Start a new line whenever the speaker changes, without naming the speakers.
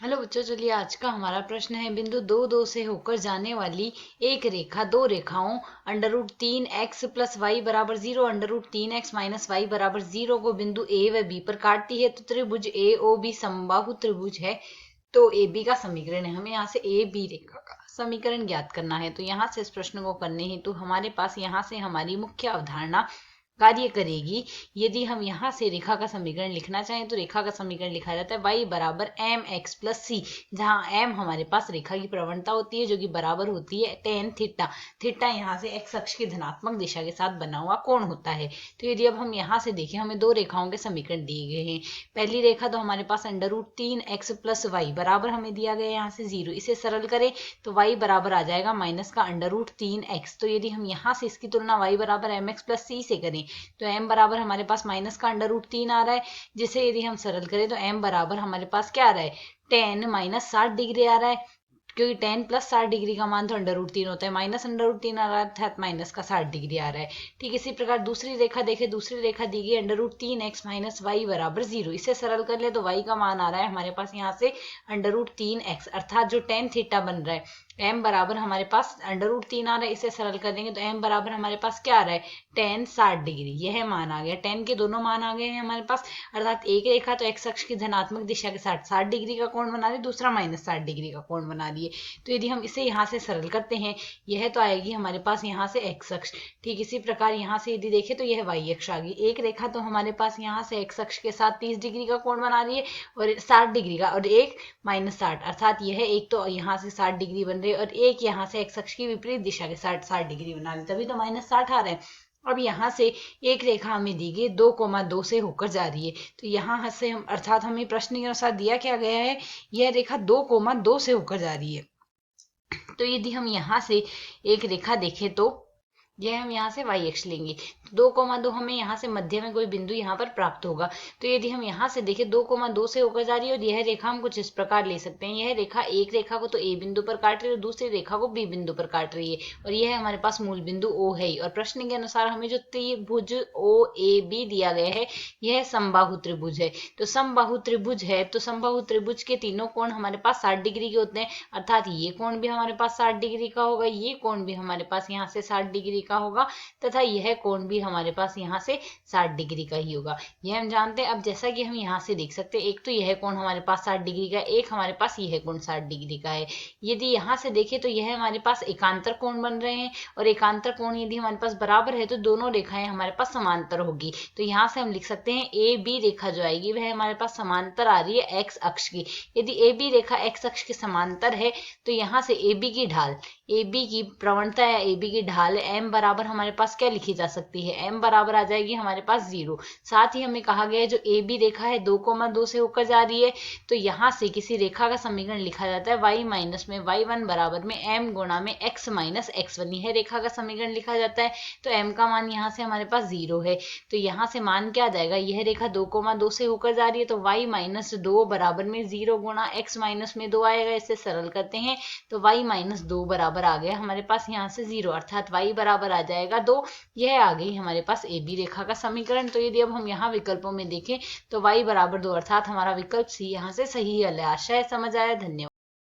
Hello बच्चों, चलिए आज का हमारा प्रश्न है बिंदु 2 2 से होकर जाने वाली एक रेखा दो रेखाओं √3x + y = 0 √3x - y = 0 को बिंदु ए व बी पर काटती है। तो त्रिभुज ए ओ बी समबाहु त्रिभुज है। तो ए बी का समीकरण है, हमें यहाँ से ए बी रेखा का समीकरण ज्ञात करना है। तो यहाँ से इस प्रश्न को करने हेतु हमारे पास यहाँ से हमारी मुख्य अवधारणा कार्य करेगी। यदि हम यहाँ से रेखा का समीकरण लिखना चाहें तो रेखा का समीकरण लिखा जाता है y = mx + c, जहाँ m हमारे पास रेखा की प्रवणता होती है जो कि बराबर होती है tan थीटा। थीटा यहाँ से x अक्ष की धनात्मक दिशा के साथ बना हुआ कोण होता है। तो यदि अब हम यहाँ से देखें, हमें दो रेखाओं के समीकरण दिए गए हैं। पहली रेखा तो हमारे पास √3x + y बराबर हमें दिया गया है यहाँ से 0। इसे सरल करें तो y बराबर आ जाएगा माइनस का √3x। तो यदि हम यहाँ से इसकी तुलना y = mx + c से करें तो m बराबर हमारे पास माइनस का √3 आ रहा है, जिसे यदि हम सरल करें तो m बराबर हमारे पास क्या आ रहा है, tan -60 डिग्री आ रहा है। क्योंकि tan + 60 डिग्री का मान तो √3 होता है, माइनस √3 आ रहा है अर्थात माइनस का 60 डिग्री आ रहा है। ठीक इसी प्रकार दूसरी रेखा देखें, दूसरी रेखा दी गई √3x - y = 0। इसे सरल कर ले तो y का मान आ रहा है हमारे पास यहाँ से √3x, अर्थात जो tan थीटा बन रहा है m बराबर हमारे पास √3 आ रहा है। इसे सरल कर देंगे तो m बराबर हमारे पास क्या आ रहा है, tan 60 डिग्री। यह मान आ गया, tan के दोनों मान आ गए हैं हमारे पास। अर्थात एक रेखा तो x अक्ष की धनात्मक दिशा के साथ 60 डिग्री का कोण बना रही, दूसरा -60 डिग्री का कोण बना रही है। तो यदि हम इसे यहाँ से सरल करते हैं, यह तो आएगी हमारे पास यहाँ से x अक्ष। ठीक इसी प्रकार यहाँ से यदि देखें तो यह y अक्ष आ गई। एक रेखा तो हमारे पास यहाँ से x अक्ष के साथ 30 डिग्री का कोण बना रही है और 60 डिग्री का, और एक -60, अर्थात यह एक तो यहाँ से 60 डिग्री बन रही है और एक यहाँ से x अक्ष की विपरीत दिशा के साथ 60 डिग्री बना रही है, तभी तो -60 आ रहा है। अब यहाँ से एक रेखा हमें दी गई 2,2 से होकर जा रही है। तो यहाँ से हम, अर्थात हमें प्रश्न के अनुसार दिया क्या गया है, यह रेखा 2,2 से होकर जा रही है। तो यदि हम यहाँ से एक रेखा देखें तो यह हम यहाँ से y अक्ष लेंगे, 2,2 हमें यहाँ से मध्य में कोई बिंदु यहाँ पर प्राप्त होगा। तो यदि हम यहाँ से देखें 2,2 से होकर जा रही है और यह रेखा हम कुछ इस प्रकार ले सकते हैं। यह रेखा एक रेखा को तो a बिंदु पर काट रही है और दूसरी रेखा को b बिंदु पर काट रही है, और यह हमारे पास मूल बिंदु O है ही। और प्रश्न के अनुसार हमें जो त्रिभुज OAB दिया गया है यह समबाहु त्रिभुज है। तो समबाहु त्रिभुज है तो समबाहु त्रिभुज के तीनों कोण हमारे पास 60 डिग्री के होते हैं, अर्थात ये कोण भी हमारे पास 60 डिग्री का होगा, ये कोण भी हमारे पास यहाँ से 60 डिग्री का होगा तथा यह कोण भी हमारे पास यहाँ से 60 डिग्री का ही होगा। यह हम जानते हैं। अब जैसा कि हम यहाँ से देख सकते हैं, एक तो यह कोण हमारे पास 60 डिग्री का है, एक हमारे पास यह कोण 60 डिग्री का है। यदि यहाँ से देखें तो यह हमारे पास एकांतर कोण बन रहे हैं, और एकांतर कोण यदि हमारे पास बराबर है तो दोनों रेखाएं हमारे पास समांतर होगी। तो यहाँ से हम लिख सकते हैं ए बी रेखा जो आएगी वह हमारे पास समांतर आ रही है x अक्ष की। यदि ए बी रेखा x अक्ष के समांतर है तो यहाँ से ए बी की ढाल, ए बी की प्रवणता या ए बी की ढाल m बराबर हमारे पास क्या लिखी जा सकती है, m बराबर आ जाएगी हमारे पास 0। साथ ही हमें कहा गया है जो ए बी रेखा है 2,2 से होकर जा रही है, तो यहाँ से किसी रेखा का समीकरण लिखा जाता है y माइनस में y1 बराबर में m गुणा में x माइनस x1। यह रेखा का समीकरण लिखा जाता है। तो m का मान यहाँ से हमारे पास 0 है, तो यहाँ से मान क्या आ जाएगा, यह रेखा 2,2 से होकर जा रही है तो y माइनस 2 बराबर में 0 गुणा x माइनस में 2 आएगा। इसे सरल करते हैं तो y माइनस 2 बराबर आ गया हमारे पास यहाँ से 0, अर्थात y बराबर आ जाएगा 2। यह आ गई हमारे पास ए बी रेखा का समीकरण। तो यदि अब हम यहाँ विकल्पों में देखें तो y बराबर 2, अर्थात हमारा विकल्प सी यहाँ से सही है। आशा है समझ आया। धन्यवाद।